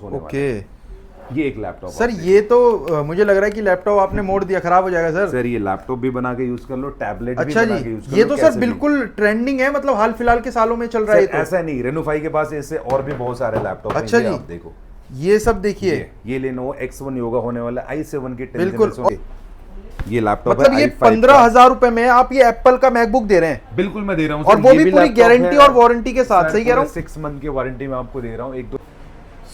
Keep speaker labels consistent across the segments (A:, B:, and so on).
A: होने वाला
B: ओके
A: है। ये एक लैपटॉप
B: सर, ये तो मुझे लग रहा है कि लैपटॉप आपने मोड़ दिया, खराब हो जाएगा सर।
A: सर ये लैपटॉप भी बना के यूज कर लो, टैबलेट भी
B: अच्छा
A: बना
B: जी,
A: के यूज कर
B: ये
A: लो।
B: तो सर बिल्कुल ट्रेंडिंग है, मतलब हाल फिलहाल के सालों में चल रहा है ये तो।
A: ऐसा नहीं, रेनोफाई के पास ऐसे और भी बहुत सारे लैपटॉप हैं।
B: अच्छा
A: ये
B: जी,
A: आप देखो,
B: ये सब देखिए।
A: ये Lenovo X1 योगा होने वाला i7 की 10
B: बिल्कुल,
A: जनरेशन। ये लैपटॉप
B: मतलब ये 15,000 रुपए में आप ये एप्पल का मैकबुक दे रहे हैं।
A: बिल्कुल मैं दे रहा हूँ
B: और वो भी पूरी गारंटी और वारंटी के साथ, सही कह रहा हूँ?
A: 6 मंथ की वारंटी में आपको दे रहा हूँ। एक दो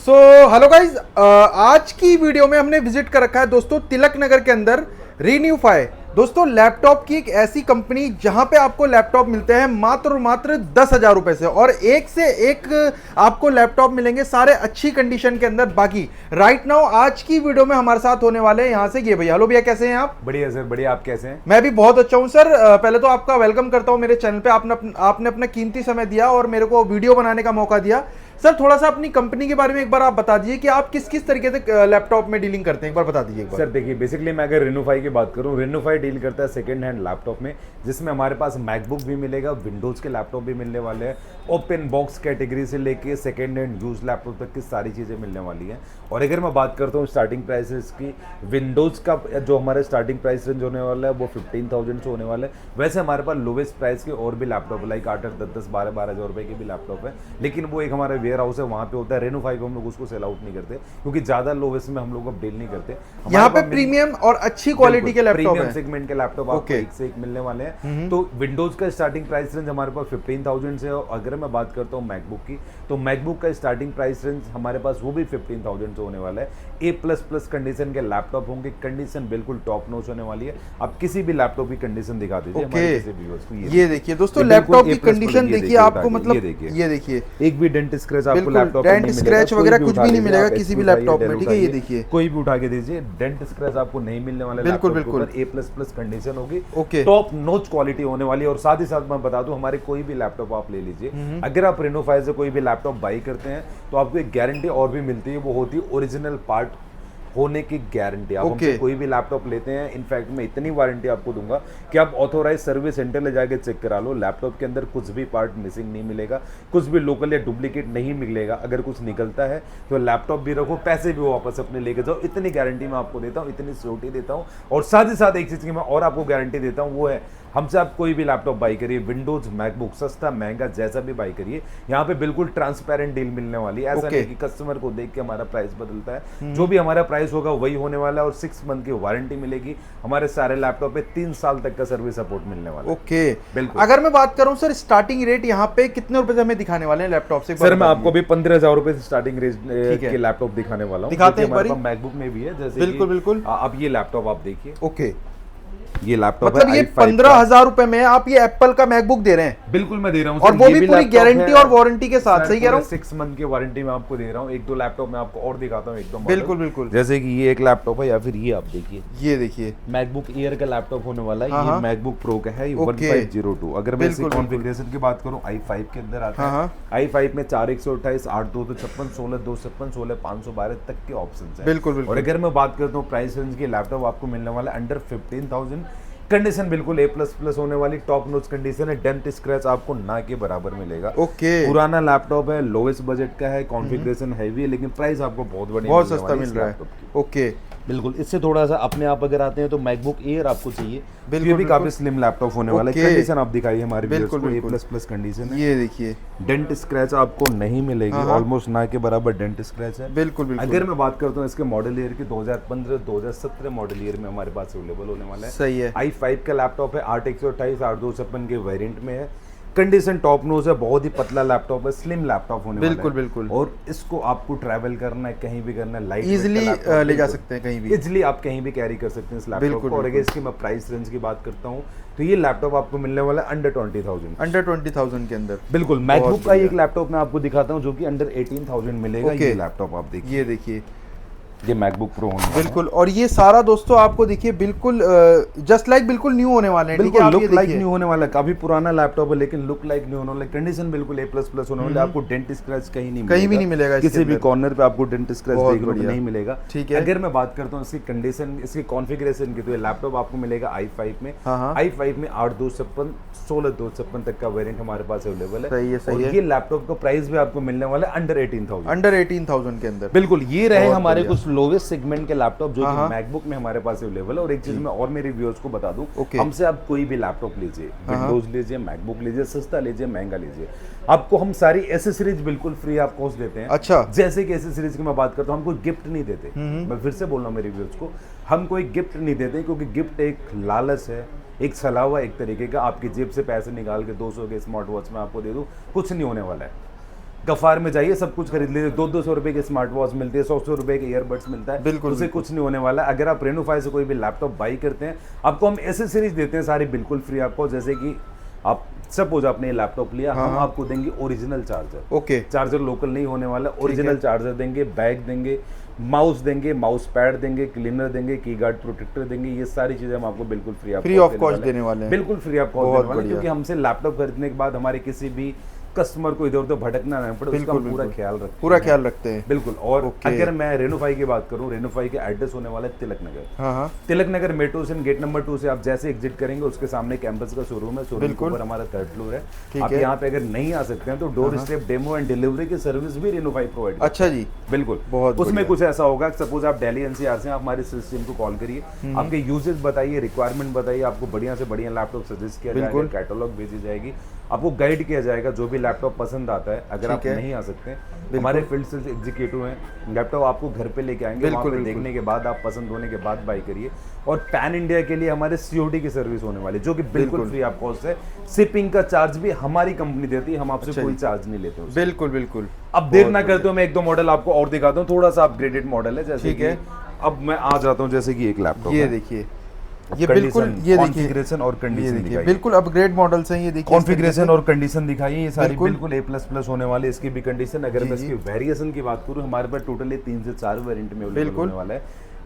B: सो हेलो गाइज, आज की वीडियो में हमने विजिट कर रखा है दोस्तों तिलक नगर के अंदर रिन्यूफाई। दोस्तों लैपटॉप की एक ऐसी कंपनी जहां पे आपको लैपटॉप मिलते हैं मात्र और मात्र 10,000 रुपए से, और एक से एक आपको लैपटॉप मिलेंगे सारे अच्छी कंडीशन के अंदर। बाकी राइट नाउ आज की वीडियो में हमारे साथ होने वाले हैं यहाँ से ये भैया। हेलो भैया, कैसे हैं आप?
A: बढ़िया सर, बढ़िया। आप कैसे हैं?
B: मैं भी बहुत अच्छा हूँ सर। पहले तो आपका वेलकम करता हूँ मेरे चैनल पे। आपने अपना कीमती समय दिया और मेरे को वीडियो बनाने का मौका दिया। सर थोड़ा सा अपनी कंपनी के बारे में एक बार आप बता दीजिए कि आप किस किस तरीके से लैपटॉप में डीलिंग करते हैं, एक बार बता दीजिए एक बार।
A: सर देखिए, बेसिकली मैं अगर रेनोफाई की बात करूं, रेनोफाई डील करता है सेकंड हैंड लैपटॉप में, जिसमें हमारे पास मैकबुक भी मिलेगा, विंडोज के लैपटॉप भी मिलने वाले हैं, ओपन बॉक्स कैटेगरी से लेके सेकंड हैंड यूज लैपटॉप तक की सारी चीज़ें मिलने वाली हैं। और अगर मैं बात करता हूँ स्टार्टिंग प्राइसेस की, विंडोज का जो हमारा स्टार्टिंग प्राइस रेंज होने वाला है वो 15,000 से होने वाला है। वैसे हमारे पास लोवेस्ट प्राइस के और भी लैपटॉप लाइक 8, 10, 12 हज़ार रुपए के भी लैपटॉप है, लेकिन वो एक हमारा वेयर हाउस है, वहाँ पे होता है। रेनोफाई को हम लोग उसको सेल आउट नहीं करते क्योंकि ज़्यादा लोवेस्ट में हम लोग अब डील नहीं करते।
B: यहाँ पे प्रीमियम और अच्छी क्वालिटी के लैपटॉप
A: प्रीमियम
B: हैं।
A: सेगमेंट के लैपटॉप आपको एक से एक मिलने वाले हैं। तो विंडोज का स्टार्टिंग प्राइस रेंज हमारे पास 15,000 से है। और अगर मैं बात करता हूँ मैकबुक की, तो मैकबुक का स्टार्टिंग प्राइस रेंज हमारे पास वो भी 15,000 से होने वाला है। A++ कंडीशन के लैपटॉप होंगे, कंडीशन बिल्कुल टॉप नॉच होने वाली है। आप किसी भी लैपटॉप की कंडीशन दिखा दीजिए हमारे किसी व्यूअर्स को।
B: ये देखिए दोस्तों, लैपटॉप की कंडीशन देखिए आपको, मतलब ये देखिए
A: एक भी डेंट स्क्रैच आपको लैपटॉप पे
B: डेंट
A: नहीं
B: स्क्रैच
A: मिलेगा,
B: वगैरह
A: कोई
B: कुछ भी नहीं मिलेगा किसी भी लैपटॉप में, ठीक है? ये देखिए,
A: कोई भी उठा के दीजिए, डेंट स्क्रैच आपको नहीं मिलने वाला।
B: बिल्कुल
A: बिल्कुल A++ कंडीशन होगी,
B: ओके,
A: टॉप नॉच क्वालिटी होने वाली है। और साथ ही साथ मैं बता दूं, हमारे कोई भी लैपटॉप आप ले लीजिए, अगर आप रेनोफाई से कोई भी लैपटॉप बाई करते हैं तो आपको एक गारंटी और भी मिलती है, वो होती है ओरिजिनल पार्ट होने की गारंटी। आप हमसे कोई भी लैपटॉप लेते हैं, इनफैक्ट मैं इतनी वारंटी आपको दूंगा कि आप ऑथोराइज सर्विस सेंटर ले जाके चेक करा लो, लैपटॉप के अंदर कुछ भी पार्ट मिसिंग नहीं मिलेगा, कुछ भी लोकल या डुप्लीकेट नहीं मिलेगा। अगर कुछ निकलता है तो लैपटॉप भी रखो, पैसे भी वापस अपने लेके जाओ। इतनी गारंटी मैं आपको देता हूँ, इतनी सिक्योरिटी देता हूँ। और साथ ही साथ एक चीज़ की मैं और आपको गारंटी देता हूँ, वो है हमसे आप कोई भी लैपटॉप बाई करिए, विंडोज मैकबुक, सस्ता महंगा जैसा भी बाई करिए, यहाँ पे बिल्कुल ट्रांसपेरेंट डील मिलने वाली है। ऐसा नहीं कि कस्टमर को देख के हमारा प्राइस बदलता है। जो भी हमारा प्राइस होगा वही होने वाला है। और 6 मंथ की वारंटी मिलेगी। हमारे सारे लैपटॉप पे 3 साल तक का सर्विस सपोर्ट मिलने वाला है।
B: ओके,
A: बिल्कुल।
B: अगर मैं बात करूं सर, स्टार्टिंग रेट यहाँ पे कितने रुपए से हमें दिखाने वाले हैं लैपटॉप से?
A: सर मैं आपको भी 15,000 रुपए से स्टार्टिंग रेंज के लैपटॉप दिखाने वाला हूँ।
B: दिखाते हैं
A: हमारे पास मैकबुक में भी है, जैसे
B: बिल्कुल बिल्कुल।
A: अब ये लैपटॉप आप देखिए,
B: ओके,
A: ये लैपटॉप
B: मतलब ये 15,000 रुपए में आप ये एप्पल का मैकबुक दे रहे हैं?
A: बिल्कुल मैं दे रहा हूँ,
B: और वो भी पूरी गारंटी और वारंटी के साथ, सही कह रहा हूँ?
A: 6 मंथ की वारंटी में आपको दे रहा हूँ। एक दो लैपटॉप मैं आपको और दिखाता हूँ, एकदम
B: बिल्कुल बिल्कुल।
A: जैसे कि ये एक लैपटॉप है, या फिर ये आप देखिए,
B: ये देखिए
A: मैकबुक एयर का लैपटॉप होने वाला है। ये मैकबुक प्रो का है, 1502। अगर मैं इसकी कॉन्फ़िगरेशन की बात करूँ, i5 के अंदर आता है। i5 में 4/128, 8/256, 16/256, 16/512 तक के ऑप्शन है।
B: बिल्कुल।
A: और अगर मैं बात करता हूँ प्राइस रेंज की, लैपटॉप आपको मिलने वाला है अंडर 15,000। कंडीशन बिल्कुल A++ होने वाली, टॉप नॉच कंडीशन है, डेंट स्क्रैच आपको ना के बराबर मिलेगा।
B: ओके,
A: पुराना लैपटॉप है, लोवेस्ट बजट का है, कॉन्फ़िगरेशन हैवी है, लेकिन प्राइस आपको बहुत बढ़िया,
B: बहुत सस्ता मिल रहा है। ओके,
A: बिल्कुल। इससे थोड़ा सा अपने आप अगर आते हैं तो मैकबुक एयर आपको चाहिए, ये भी काफी स्लिम लैपटॉप होने वाला है। कंडीशन आप दिखाइए हमारे व्यूअर्स को, A++ कंडीशन है।
B: ये देखिए,
A: डेंट स्क्रैच आपको नहीं मिलेगी, ऑलमोस्ट ना के बराबर डेंट स्क्रैच है।
B: बिल्कुल।
A: अगर मैं बात करता हूँ इसके मॉडल ईयर की, 2015, 2017 मॉडल ईयर में हमारे पास अवेलेबल होने वाला है।
B: सही है।
A: i5 का लैपटॉप है, 8/128, 8/256 के वेरिएंट में है। कंडीशन टॉप नोज है, बहुत ही पतला लैपटॉप है, स्लिम लैपटॉप होने वाला है।
B: बिल्कुल।
A: और इसको आपको ट्रैवल करना है, कहीं भी करना है, लाइट
B: इजीली ले जा सकते हैं कहीं भी,
A: इजीली आप कहीं भी कैरी कर सकते हैं इस लैपटॉप को। और अगर इसकी मैं प्राइस रेंज की बात करता हूँ तो ये लैपटॉप आपको मिलने वाला है अंडर 20,000,
B: अंडर 20,000 के अंदर।
A: बिल्कुल। मैकबुक का एक लैपटॉप मैं आपको दिखाता हूँ जो कि अंडर 18,000 मिलेगा। ये लैपटॉप आप देखिए,
B: ये देखिए,
A: ये मैकबुक प्रो होने वाला है।
B: बिल्कुल, और ये सारा दोस्तों आपको देखिए बिल्कुल जस्ट लाइक बिल्कुल न्यू होने वाले हैं। ठीक है,
A: बिल्कुल
B: आप ये
A: लुक लाइक
B: देखिए।
A: न्यू होने वाला है। काफी पुराना लैपटॉप है लेकिन लुक लाइक न्यू होने वाला है। कंडीशन बिल्कुल A++ होने वाला है। आपको डेंट स्क्रैच कहीं नहीं
B: कहीं भी नहीं मिलेगा इसके
A: किसी भी
B: अंदर।
A: कॉर्नर पे आपको डेंट स्क्रैच
B: बहुत
A: देखने को
B: बढ़िया।
A: नहीं मिलेगा।
B: ठीक है।
A: अगर मैं बात करता हूँ इसकी कंडीशन, इसकी कॉन्फ़िगरेशन की, तो ये लैपटॉप आपको मिलेगा i5 में।
B: हाँ, हाँ।
A: i5 में 8/256 16/256 तक का वेरिएंट हमारे पास अवेलेबल है।
B: सही है, सही
A: और
B: है।
A: ये लैपटॉप का प्राइस भी आपको मिलने वाला है अंडर 18,000।
B: अंडर 18,000 के अंदर।
A: बिल्कुल, ये रहे
B: बहुत
A: हमारे
B: बढ़िया।
A: कुछ लोवेस्ट सेगमेंट के लैपटॉप जो
B: हाँ,
A: कि मैकबुक में हमारे पास अवेलेबल है। और एक चीज मैं और मेरे व्यूअर्स को बता दूं,
B: ओके।
A: हमसे आप कोई भी लैपटॉप लीजिए,
B: हाँ,
A: विंडोज लीजिए, मैकबुक लीजिए, सस्ता लीजिए, महंगा लीजिए, आपको हम सारी एसेसरीज बिल्कुल फ्री ऑफ कॉस्ट देते हैं।
B: अच्छा।
A: जैसे कि एसेसरीज की मैं बात करता हूँ, हम कोई गिफ्ट नहीं देते। मैं फिर से बोल रहा हूँ मेरे व्यूअर्स को, हम कोई गिफ्ट नहीं देते क्योंकि गिफ्ट एक लालच है, एक सलावा एक तरीके का। आपकी जेब से पैसे निकाल के 200 के स्मार्ट वॉच में आपको दे दूं, कुछ नहीं होने वाला है। गफार में जाइए, सब कुछ खरीद लीजिए, 200 रुपए के स्मार्ट वॉच मिलती है, 100 रुपए के ईयरबड्स मिलता है।
B: बिल्कुल,
A: उसे कुछ नहीं होने वाला है। अगर आप रेनोफाई से कोई भी लैपटॉप बाई करते हैं, आपको हम एसेसरीज देते हैं सारी बिल्कुल फ्री आपको। जैसे कि आप सपोज आपने लैपटॉप लिया, हम आपको देंगे original charger.
B: Okay.
A: Charger local नहीं होने वाला, ओरिजिनल चार्जर देंगे, बैग देंगे, माउस देंगे, माउस पैड देंगे, क्लीनर देंगे, की गार्ड प्रोटेक्टर देंगे। ये सारी चीजें हम आपको बिल्कुल फ्री ऑफ कॉस्ट देने वाले हैं। बिल्कुल फ्री ऑफ कॉस्ट देने वाले हैं, क्योंकि हमसे लैपटॉप खरीदने के बाद हमारे किसी भी कस्टमर को इधर उधर भटकना नहीं पड़े, उसका हम पूरा ख्याल रखते हैं। बिल्कुल। और अगर मैं रेनोफाई की बात करूं, रेनोफाई के एड्रेस होने वाला है तिलक नगर।
B: हाँ।
A: Tilak Nagar metro station gate number 2 से आप जैसे एग्जिट करेंगे, उसके सामने कैंपस का शोरूम है। शोरूम के ऊपर हमारा 3rd फ्लोर है। आप यहाँ पे अगर नहीं आ सकते हैं तो door step demo and delivery की सर्विस भी रेनोफाई प्रोवाइड।
B: अच्छा जी,
A: बिल्कुल।
B: बहुत
A: उसमें कुछ ऐसा होगा, सपोज आप दिल्ली एनसीआर से, आप हमारे सिस्टम को कॉल करिए, आपके यूजेस बताइए, रिक्वायरमेंट बताइए, आपको बढ़िया से बढ़िया लैपटॉप सजेस्ट किया जाएगा, कैटलॉग भेजी जाएगी, आपको गाइड किया जाएगा जो भी लैपटॉप पसंद आता है। अगर आप नहीं आ सकते, हमारे फील्ड सेल्स एग्जीक्यूटिव हैं, लैपटॉप आपको घर पे लेके आएंगे, वहाँ पे देखने के बाद आप पसंद होने के बाद बाई करिए। और पैन इंडिया के लिए हमारे सीओडी की सर्विस होने वाली है, जो कि बिल्कुल फ्री ऑफ कॉस्ट है। शिपिंग का चार्ज भी हमारी कंपनी देती है, हम आपसे कोई चार्ज नहीं लेते।
B: बिल्कुल बिल्कुल।
A: अब देर ना करते हो, मैं 1-2 मॉडल आपको और दिखाता हूँ, थोड़ा सा अपग्रेडेड मॉडल है। जैसे कि अब मैं आ जाता हूँ, जैसे कि एक लैपटॉप,
B: ये देखिए, ये बिल्कुल, ये देखिए
A: कॉन्फ़िगरेशन और कंडीशन दिखाइए,
B: बिल्कुल अपग्रेड मॉडल्स हैं। ये देखिए
A: कॉन्फ़िगरेशन और कंडीशन दिखाइए, ये सारी बिल्कुल A++ होने वाली है। इसकी भी कंडीशन, अगर मैं इसकी वेरिएशन की बात करूं, हमारे पास टोटली 3 से 4 वेरिएंट में अवेलेबल होने वाला है।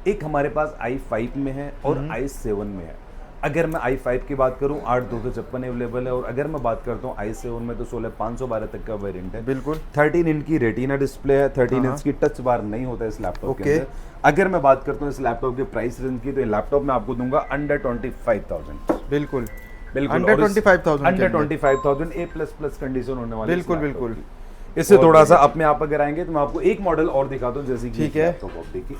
A: एक हमारे पास i5 में है और i7 में है। अगर मैं i5 की बात करूं, 8/256 अवेलेबल है। और अगर मैं बात करता हूं i7 में, तो 16/512 तक का वेरिएंट है।
B: बिल्कुल।
A: 13 इंच की रेटिना डिस्प्ले है, 13 इंच की टच बार नहीं होता है इस लैपटॉप के अंदर। अगर मैं बात करता हूं इस लैपटॉप के प्राइस रेंज की, तो ये लैपटॉप मैं आपको दूंगा अंडर 25,000।
B: बिल्कुल
A: बिल्कुल,
B: अंडर 25,000
A: अंडर 25,000 A++ कंडीशन होने वाली है।
B: बिल्कुल बिल्कुल।
A: इससे थोड़ा सा अपने आप अगर आएंगे तो मैं आपको एक मॉडल और दिखाता हूँ, जैसे कि
B: ठीक है,
A: लैपटॉप आप देखिए,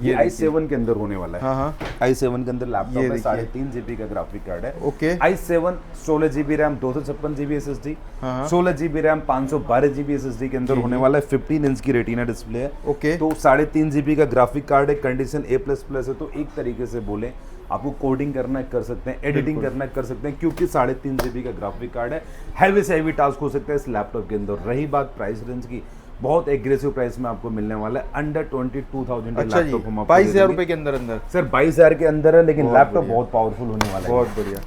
A: ये i7 के अंदर होने वाला है।
B: हाँ।
A: i7 के अंदर लैपटॉप है, 3.5 GB का ग्राफिक कार्ड है।
B: Okay.
A: i7 16 GB RAM, 256 GB SSD, 16 GB RAM, 512 GB SSD के अंदर होने वाला है। 15 इंच की रेटिना डिस्प्ले है।
B: ओके।
A: तो 3.5 GB का ग्राफिक कार्ड है, कंडीशन A++ है। तो एक तरीके से बोले, आपको कोडिंग करना कर सकते हैं, एडिटिंग करना कर सकते हैं, क्योंकि 3.5 GB का ग्राफिक कार्ड है। हैवी से हैवी टास्क हो सकता है इस लैपटॉप के अंदर। रही बात प्राइस रेंज की, बहुत एग्रेसिव प्राइस में आपको मिलने वाला है, अंडर 22,000।
B: अच्छा जी, 22,000 रुपए के अंदर अंदर।
A: सर 22,000 के अंदर है, लेकिन लैपटॉप बहुत पावरफुल होने वाला है।
B: बहुत बढ़िया,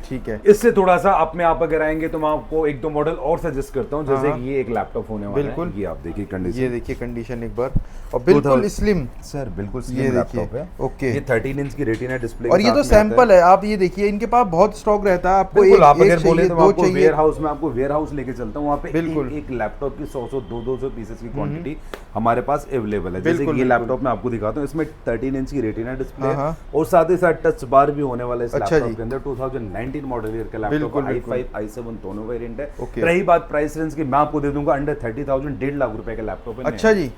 B: ठीक है।
A: इससे थोड़ा सा अपने आप अगर आएंगे तो मैं आपको 1-2 मॉडल और सजेस्ट करता हूं, जैसे कि ये एक लैपटॉप होने वाला है। ये आप देखिए कंडीशन,
B: ये देखिए कंडीशन एक बार, और बिल्कुल स्लिम।
A: सर बिल्कुल स्लिम लैपटॉप है।
B: ओके।
A: ये 13 इंच की रेटिना डिस्प्ले,
B: और ये तो सैंपल है, आप ये देखिए, इनके पास बहुत स्टॉक रहता है। आपको एक
A: आप अगर बोले तो
B: दो
A: आपको वेयर हाउस में, आपको वेयर हाउस लेके चलता हूँ, वहाँ पे
B: बिल्कुल
A: एक लैपटॉप की 100 200 पीसेस की क्वांटिटी हमारे पास अवेलेबल है। जैसे कि ये लैपटॉप मैं आपको दिखाता हूँ, इसमें 13 इंच की रेटिना डिस्प्ले है और साथ ही साथ टच बार भी होने वाला है इस लैपटॉप के अंदर। 2019 मॉडल ईयर का लैपटॉप, i5 i7 दोनों वेरिएंट है। रही बात प्राइस रेंज की, मैं आपको दे दूंगा अंडर 30,000, 1.5 लाख रुपए का लैपटॉप है।
B: अच्छा जी,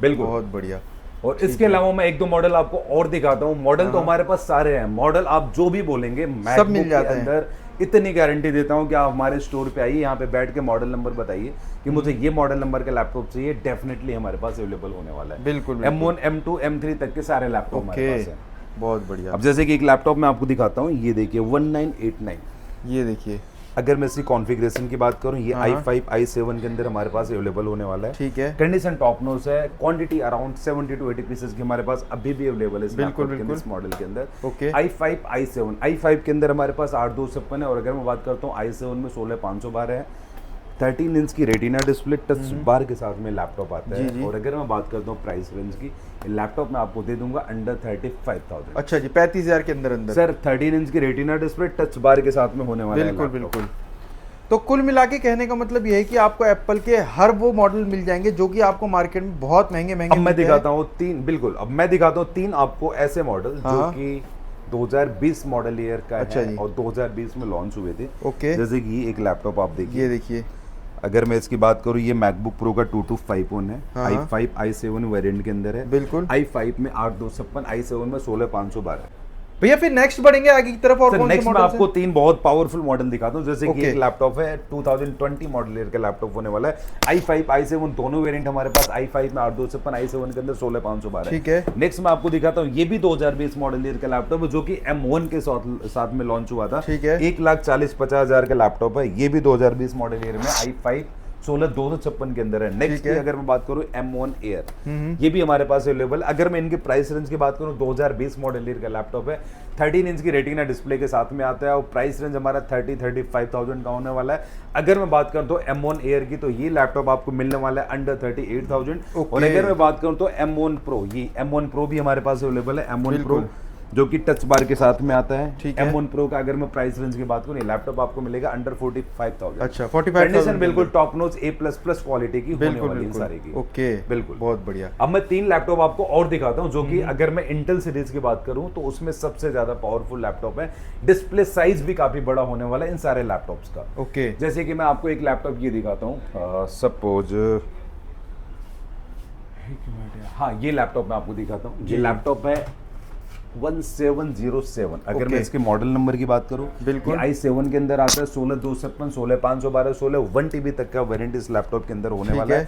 A: बिल्कुल,
B: बहुत बढ़िया।
A: और इसके अलावा मैं 1-2 मॉडल आपको और दिखाता हूँ। मॉडल तो हमारे पास सारे हैं, मॉडल आप जो भी बोलेंगे
B: सब मिल जाते हैं
A: अंदर। इतनी गारंटी देता हूँ कि आप हमारे स्टोर पे आइए, यहाँ पे बैठ के मॉडल नंबर बताइए कि मुझे ये मॉडल नंबर का लैपटॉप चाहिए, डेफिनेटली हमारे पास अवेलेबल होने वाला है।
B: बिल्कुल,
A: M1 M2 M3 तक के सारे लैपटॉप हमारे पास हैं।
B: बहुत बढ़िया।
A: अब जैसे कि एक लैपटॉप मैं आपको दिखाता हूँ, ये देखिए 1989,
B: ये देखिए।
A: अगर मैं इसकी कॉन्फ़िगरेशन की बात करूं, ये i5 i7 के अंदर हमारे पास अवेलेबल होने वाला है।
B: ठीक है।
A: कंडीशन टॉप नोच है, क्वांटिटी अराउंड 70 to 80 पीसेस की हमारे पास अभी भी अवेलेबल है इस इस मॉडल के अंदर।
B: ओके।
A: i5 i7 i5 के अंदर हमारे पास 8/256 है, और अगर मैं बात करता हूँ i7 में 16/512 है। 13 इंच की रेटिना डिस्प्ले टच बार के साथ में लैपटॉप आता है। और अगर मैं बात करता हूँ प्राइस रेंज की, लैपटॉप मैं आपको दे दूंगा अंडर 35,000।
B: अच्छा जी, 35,000 के अंदर अंदर
A: सर 13 इंच की रेटिना डिस्प्ले टच बार के साथ में होने वाला है।
B: बिल्कुल बिल्कुल। तो कुल मिला के कहने का मतलब ये है कि आपको एप्पल के हर वो मॉडल मिल जाएंगे जो कि आपको मार्केट में बहुत महंगे महंगे।
A: अब मैं दिखाता हूँ तीन, बिल्कुल अब मैं दिखाता हूँ तीन आपको ऐसे मॉडल जो कि 2020 मॉडल ईयर का है और 2020 में लॉन्च हुए थे।
B: ओके,
A: जैसे कि एक लैपटॉप आप देखिए,
B: ये देखिए,
A: अगर मैं इसकी बात करूँ, ये मैकबुक प्रो का 2251 है। i5 i7 वेरिएंट के अंदर है।
B: बिल्कुल।
A: i5 में 8256, i7 में 16512।
B: भैया फिर नेक्स्ट बढ़ेंगे आगे की तरफ, और कौन से
A: नेक्स्ट मैं
B: मॉडल
A: आपको तीन बहुत पावरफुल मॉडल दिखाता हूँ। जैसे कि
B: Okay.
A: एक लैपटॉप है 2020 मॉडल ईयर का लैपटॉप होने वाला है। i5 i7 दोनों वेरिएंट हमारे पास, i5 में 8256, i7 के अंदर 16512।
B: ठीक है।
A: नेक्स्ट मैं आपको दिखाता हूँ, ये भी 2020 मॉडल ईयर का लैपटॉप है जो कि M1 के साथ में लॉन्च हुआ था।
B: ठीक है।
A: 1,40,50,000 का लैपटॉप है। ये भी 2020 मॉडल ईयर में i5 16256 के अंदर है। नेक्स्ट की अगर मैं बात करूं M1 Air, ये भी हमारे पास अवेलेबल। अगर मैं इनके प्राइस रेंज की बात करूं, 2020 मॉडल ईयर का लैपटॉप है। 13 इंच की रेटिना डिस्प्ले के साथ में आता है और प्राइस रेंज हमारा 35,000 का होने वाला है। अगर मैं बात करूं तो M1 Air की, तो ये लैपटॉप आपको मिलने वाला है अंडर 38,000। और अगर मैं बात करूं तो M1 Pro, ये M1 Pro भी हमारे पास अवेलेबल है। M1 Pro जो कि टच बार के साथ में आता है।
B: ठीक है।
A: M1 Pro का अगर मैं प्राइस रेंज की बात करूं, ये लैपटॉप आपको मिलेगा अंडर 45,000।
B: अच्छा, 45,000
A: बिल्कुल टॉप नॉच A++ क्वालिटी की होने वाली है सारी की।
B: ओके,
A: बिल्कुल
B: बहुत बढ़िया।
A: अब मैं तीन लैपटॉप आपको और दिखाता हूं जो कि अगर मैं इंटेल सीरीज की बात करूं तो उसमें सबसे ज्यादा पावरफुल लैपटॉप है। डिस्प्ले साइज भी काफी बड़ा होने वाला है इन सारे लैपटॉप्स का।
B: ओके,
A: जैसे कि मैं आपको एक लैपटॉप ये दिखाता हूं, सपोज हाँ, ये लैपटॉप मैं आपको दिखाता हूं। ये लैपटॉप है 1707। अगर मैं इसके मॉडल नंबर की बात करूं,
B: बिल्कुल
A: i7 के अंदर आता है। 16256, 16512, 1 TB तक का वेरिएंट इस लैपटॉप के अंदर होने वाला है।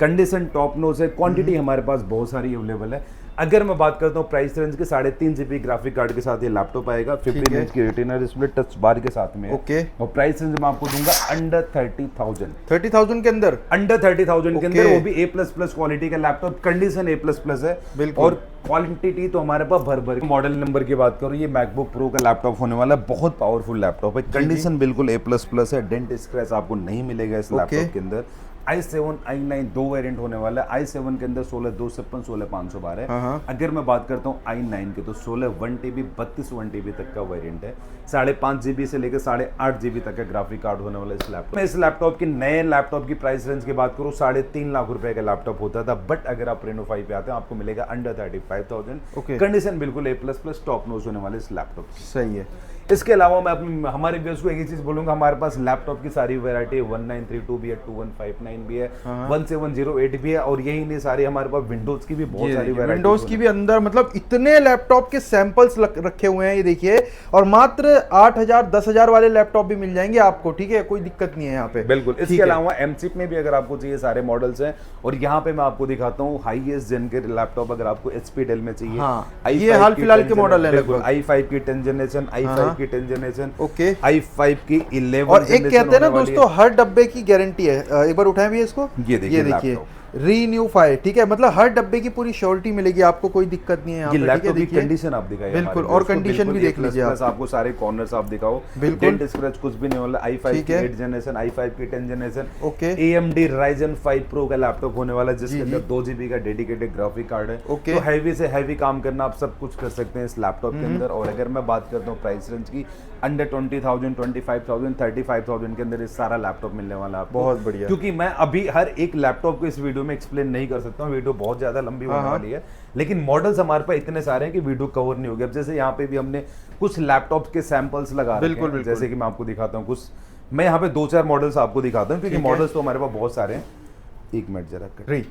A: कंडीशन टॉप नॉच है। क्वांटिटी हमारे पास बहुत सारी अवेलेबल है। अगर मैं बात करता हूँ प्राइस रेंज के, 3.5 GB ग्राफिक कार्ड के साथ ये लैपटॉप आएगा। 15 इंच की रेटिना डिस्प्ले टच बार के साथ में।
B: ओके,
A: और प्राइस रेंज मैं आपको दूंगा अंडर 30,000।
B: 30,000 के अंदर,
A: अंडर 30,000 के अंदर, वो भी A++ क्वालिटी का लैपटॉप। कंडीशन A++ है।
B: बिल्कुल।
A: और क्वालिटी तो हमारे पास भर भर। मॉडल नंबर की बात करूं, ये मैकबुक प्रो का लैपटॉप होने वाला है। बहुत पावरफुल लैपटॉप है। कंडीशन बिल्कुल A++ है। डेंट स्क्रैच आपको नहीं मिलेगा इस लैपटॉप के अंदर। i7 i9 दो वेरिएंट होने वाला है। i7 के अंदर 16256, 16512। अगर मैं बात करता हूँ i9 के, तो 16 1 TB 32 1 TB तक का वेरिएंट है। 5.5 GB से लेकर 8.5 GB तक का ग्राफिक कार्ड होने वाला है इस लैपटॉप में। इस लैपटॉप की नए लैपटॉप की प्राइस रेंज की बात करूँ, 3.5 लाख रुपए का लैपटॉप होता था। बट अगर आप Reno 5 पे आते हैं, आपको मिलेगा अंडर 35,000। कंडीशन बिल्कुल A++ टॉप नॉच होने वाले इस लैपटॉप की।
B: सही है।
A: इसके अलावा मैं अपने हमारे व्यूअर्स को एक ही चीज बोलूंगा, हमारे पास लैपटॉप की सारी वैरायटी है। 1932 भी है, 2159 भी है, 1708 भी है। और यही नहीं, सारी हमारे पास विंडोज की भी बहुत सारी वैरायटी।
B: विंडोज की भी अंदर मतलब इतने लैपटॉप के सैंपल्स रखे हुए हैं, ये देखिए। और मात्र 8,000 10,000 वाले लैपटॉप भी मिल जाएंगे आपको। ठीक है, कोई दिक्कत नहीं है यहाँ पे।
A: बिल्कुल। इसके अलावा M-Chip में भी अगर आपको चाहिए, सारे मॉडल्स हैं। और यहाँ पे मैं आपको दिखाता हूँ हाईएस्ट जेन के लैपटॉप अगर आपको HP डेल में चाहिए।
B: हाँ, ये हाल फिलहाल के मॉडल है लगभग।
A: i5 की 10 जनरेशन, i5 की 10 जनरेशन,
B: ओके,
A: i5 की 11।
B: और एक कहते हैं ना दोस्तों, हर डब्बे की गारंटी है। एक बार उठाएं भी इसको,
A: ये देखिए
B: Renew5। ठीक है, मतलब हर डब्बे की पूरी श्योरिटी मिलेगी आपको, कोई दिक्कत नहीं है यहाँ पे।
A: लैपटॉप की कंडीशन आप दिखाइए।
B: बिल्कुल, और कंडीशन भी देख लीजिए आप।
A: आपको सारे कॉर्नर्स आप दिखाओ।
B: बिल्कुल,
A: डेंट स्क्रैच कुछ भी नहीं वाला। i5 की 8 जनरेशन, i5 की 10 generation.
B: Okay,
A: AMD Ryzen 5 Pro का लैपटॉप होने वाला है, जिसके अंदर 2 GB का डेडिकेटेड ग्राफिक कार्ड है।
B: ओके,
A: तो हैवी से हैवी काम करना आप सब कुछ कर सकते हैं इस लैपटॉप के अंदर। और अगर मैं बात करता हूँ प्राइस रेंज की, अंडर 20,000, 25,000, 35,000 के अंदर ये सारा लैपटॉप मिलने वाला है आपको।
B: बहुत बढ़िया।
A: क्योंकि मैं अभी हर एक लैपटॉप को इस वीडियो में एक्सप्लेन नहीं कर सकता हूँ, वीडियो बहुत ज्यादा लंबी होने वाली है। लेकिन मॉडल्स हमारे पास इतने सारे हैं कि वीडियो कवर नहीं होगी। अब जैसे यहाँ पे भी हमने कुछ लैपटॉप के सैंपल्स लगा रखे हैं। जैसे कि मैं आपको दिखाता हूँ कुछ, मैं यहाँ पे 2-4 मॉडल्स आपको दिखाता हूँ, क्योंकि मॉडल्स तो हमारे पास बहुत सारे हैं। एक मिनट जरा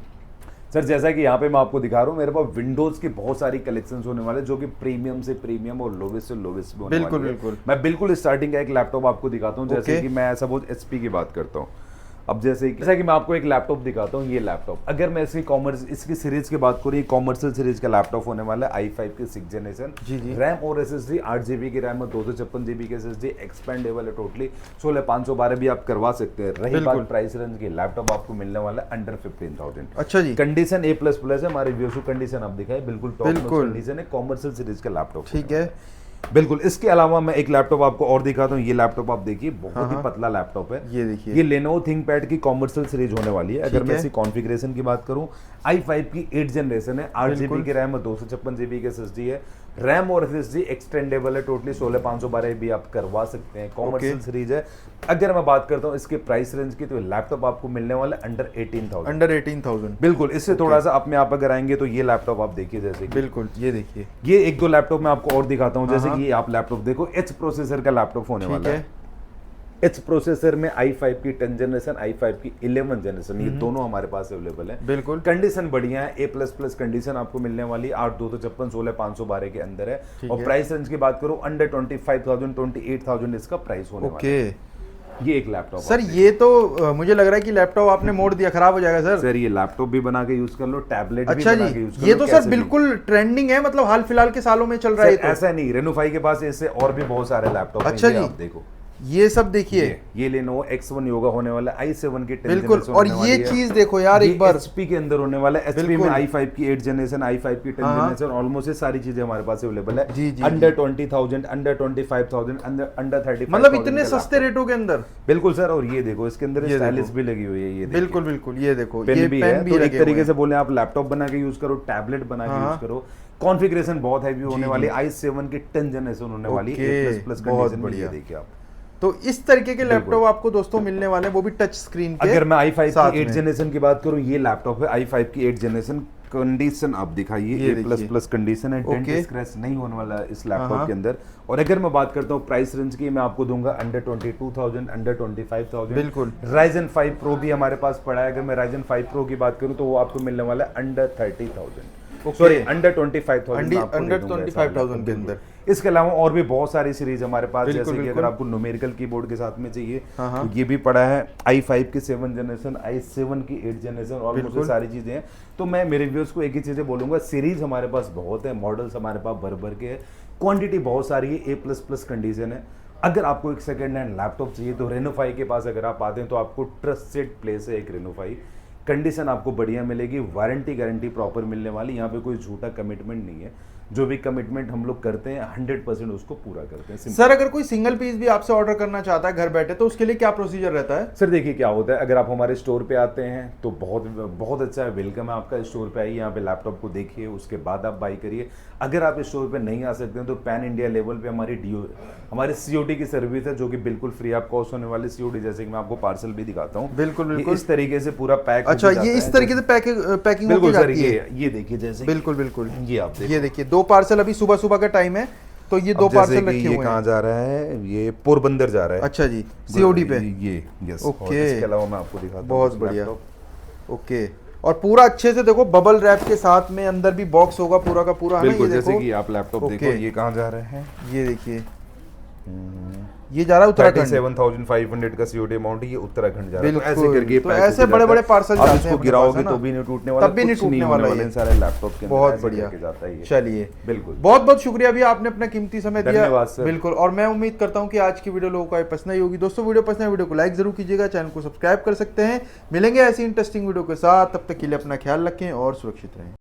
A: सर, जैसा कि यहाँ पे मैं आपको दिखा रहा हूँ, मेरे पास विंडोज की बहुत सारी कलेक्शंस होने वाले, जो कि प्रीमियम से प्रीमियम और लोवेस्ट से लोवेस्ट में होने वाली है। बिल्कुल। मैं बिल्कुल स्टार्टिंग का एक लैपटॉप आपको दिखाता हूँ। जैसे कि मैं सपोज HP की बात करता हूँ। अब जैसे कि मैं आपको एक लैपटॉप दिखाता हूँ, ये लैपटॉप अगर मैं इसकी सीरीज की बात करूँ, कॉमर्शियल सीरीज का लैपटॉप होने वाला है। i5 की 6 जनरेशन, रैम और SSD 8 GB की रैम और 256 GB की SSD, एक्सपेंडेबल है टोटली। 16512 भी आप करवा सकते हैं। रही बात प्राइस रेंज की, लैपटॉप आपको मिलने वाला है अंडर 15,000। अच्छा जी। कंडीशन A++ है। हमारे व्यूअर्स को कंडीशन आप दिखाए, बिल्कुल टॉप कंडीशन है, कॉमर्शियल सीरीज का लैपटॉप।
B: ठीक है।
A: बिल्कुल। इसके अलावा मैं एक लैपटॉप आपको और दिखाता हूँ। ये लैपटॉप आप देखिए, बहुत ही पतला लैपटॉप है।
B: ये देखिए,
A: ये Lenovo ThinkPad की कॉमर्शियल सीरीज होने वाली है। अगर मैं इसकी कॉन्फ़िगरेशन की बात करूँ, i5 की 8 जनरेशन है, 8 GB की रैम है, 256 GB की SSD है। रैम और SSD एक्सटेंडेबल है, टोटली 16,512 भी आप करवा सकते हैं। कॉमर्शियल सीरीज है। अगर मैं बात करता हूँ इसके प्राइस रेंज की, तो लैपटॉप आपको मिलने वाला है अंडर 18,000। बिल्कुल। इससे थोड़ा सा अपने आप अगर आएंगे तो ये लैपटॉप आप देखिए, जैसे कि
B: बिल्कुल ये देखिए,
A: ये एक दो लैपटॉप मैं आपको और दिखाता हूँ। जैसे कि ये आप लैपटॉप देखो, एच प्रोसेसर का लैपटॉप होने वाला है। एच प्रोसेसर में i5 की 10 जनरेशन, i5 की 11 जनरेशन, ये दोनों हमारे पास अवेलेबल है। बिल्कुल। कंडीशन बढ़िया है, A++ कंडीशन आपको मिलने वाली 8,256 16,512 के अंदर है। और प्राइस रेंज की बात करूं, अंडर 25,000 28,000 इसका प्राइस होने वाला है। ये एक लैपटॉप
B: सर, ये तो मुझे लग रहा है कि लैपटॉप आपने मोड़ दिया, खराब हो जाएगा सर।
A: सर ये लैपटॉप भी बना के यूज कर लो, टैबलेट भी बना के यूज कर लो।
B: ये तो सर बिल्कुल ट्रेंडिंग है, मतलब हाल फिलहाल के सालों में चल रहा है।
A: ऐसा नहीं, रेनोफाई के पास इससे और भी बहुत सारे लैपटॉप हैं।
B: अच्छा जी,
A: आप देखो
B: ये सब देखिए, ये
A: Lenovo X1 योगा होने वाला है, i7 की 10
B: बिल्कुल। और ये चीज देखो यार, एक बार
A: HP के अंदर होने वाला है। HP में i5 की 8 जनरेशन, i5 की 10 जनरेशन, ऑलमोस्ट ये सारी चीजें हमारे पास अवेलेबल है। अंडर 20,000, अंडर 25,000, अंडर 35,000,
B: मतलब इतने सस्ते रेटों के अंदर।
A: बिल्कुल सर। और ये देखो, इसके अंदर स्टाइलिश भी लगी हुई है। ये
B: बिल्कुल बिल्कुल, ये देखो,
A: पेन भी है। तो एक तरीके से बोले आप लैपटॉप बना के यूज करो, टैबलेट बना के यूज करो। कॉन्फ़िगरेशन बहुत हैवी होने वाली, i7 की 10 जनरेशन होने वाली, A++ कंडीशन में। ये देखिए आप,
B: तो इस तरीके के लैपटॉप आपको दोस्तों मिलने वाले हैं, वो भी टच स्क्रीन के।
A: अगर मैं i5 की 8 जनरेशन की बात करूं, ये लैपटॉप है i5 की 8 जनरेशन। कंडीशन आप दिखाइए, A++ कंडीशन है, डेंट स्क्रैच नहीं होने वाला इस लैपटॉप के अंदर। और अगर मैं बात करता हूं प्राइस रेंज की, मैं आपको दूंगा अंडर 22,000, अंडर 25,000।
B: बिल्कुल।
A: Ryzen 5 Pro भी हमारे पास पड़ा है। अगर मैं Ryzen 5 Pro की बात करूं तो वो आपको मिलने वाला है अंडर 30,000, सॉरी अंडर 25,000,
B: अंडर 25,000 के अंदर।
A: इसके अलावा और भी बहुत सारी सीरीज हमारे पास, जैसे कि अगर आपको न्यूमेरिकल कीबोर्ड के साथ में चाहिए तो ये भी पड़ा है। i5 की 7 जनरेशन, i7 की 8 जनरेशन, और मुझे सारी चीजें हैं। तो मैं मेरे व्यूअर्स को एक ही चीजें बोलूंगा, सीरीज हमारे पास बहुत है, मॉडल्स हमारे पास भर भर के है, क्वांटिटी बहुत सारी है, A++ कंडीशन है। अगर आपको एक सेकेंड हैंड लैपटॉप चाहिए तो रेनोफाई के पास अगर आप आते हैं तो आपको ट्रस्टेड प्लेस है एक रेनोफाई। कंडीशन आपको बढ़िया मिलेगी, वारंटी गारंटी प्रॉपर मिलने वाली, यहाँ पे कोई झूठा कमिटमेंट नहीं है। जो भी कमिटमेंट हम लोग करते हैं 100% उसको पूरा करते हैं।
B: सर, अगर कोई सिंगल पीस भी आपसे ऑर्डर करना चाहता है घर बैठे, तो उसके लिए क्या प्रोसीजर रहता है?
A: सर देखिए क्या होता है, अगर आप हमारे स्टोर पे आते हैं तो बहुत अच्छा है, वेलकम है आपका। स्टोर पे आइए, यहाँ पे लैपटॉप को देखिए, उसके बाद आप बाई करिए। अगर आप स्टोर पे नहीं आ सकते हैं तो पैन इंडिया लेवल पे हमारी COD की सर्विस है, जो कि बिल्कुल फ्री ऑफ कॉस्ट होने वाली COD। जैसे कि मैं आपको पार्सल भी दिखाता हूँ।
B: बिल्कुल
A: इस तरीके से पूरा पैक।
B: अच्छा, ये इस तरीके से पैकिंग
A: बिल्कुल सर, ये देखिए, जैसे
B: बिल्कुल
A: ये आप
B: ये देखिए, 2 पार्सल अभी सुबह का टाइम है, तो ये 2 पार्सल रखे हुए हैं।
A: ये कहाँ जा रहा है? ये पोरबंदर जा रहा है।
B: अच्छा जी, COD पे
A: ये यस।
B: ओके,
A: इसके अलावा मैं आपको दिखाता हूँ,
B: बहुत बढ़िया। ओके, और पूरा अच्छे से देखो, बबल रैप के साथ में अंदर भी बॉक्स होगा पूरा का पूरा।
A: बिल्कुल, जैसे कि आप लैपटॉप देखो, ये कहाँ जा रहे हैं?
B: ये देखिए, ये जा रहा है उत्तराखंड।
A: 37,500 का COD अमाउंट, ये उत्तराखंड जा रहा है। तो ऐसे करके
B: तो ऐसे बड़े पार्सल
A: जाते हैं। आप गिराओगे तो भी नहीं टूटने वाला,
B: तब भी नहीं टूटने वाला है
A: सारे लैपटॉप के अंदर।
B: बहुत बढ़िया
A: जाता है।
B: चलिए,
A: बिल्कुल,
B: बहुत शुक्रिया भैया, आपने अपना कीमती समय दिया।
A: धन्यवाद सर।
B: बिल्कुल, और मैं उम्मीद करता हूं कि आज की वीडियो लोगों को पसंद आई होगी। दोस्तों, वीडियो पसंद है, वीडियो को लाइक जरूर कीजिएगा, चैनल को सब्सक्राइब कर सकते हैं। मिलेंगे ऐसी इंटरेस्टिंग वीडियो के साथ, तब तक के लिए अपना ख्याल रखें और सुरक्षित रहें।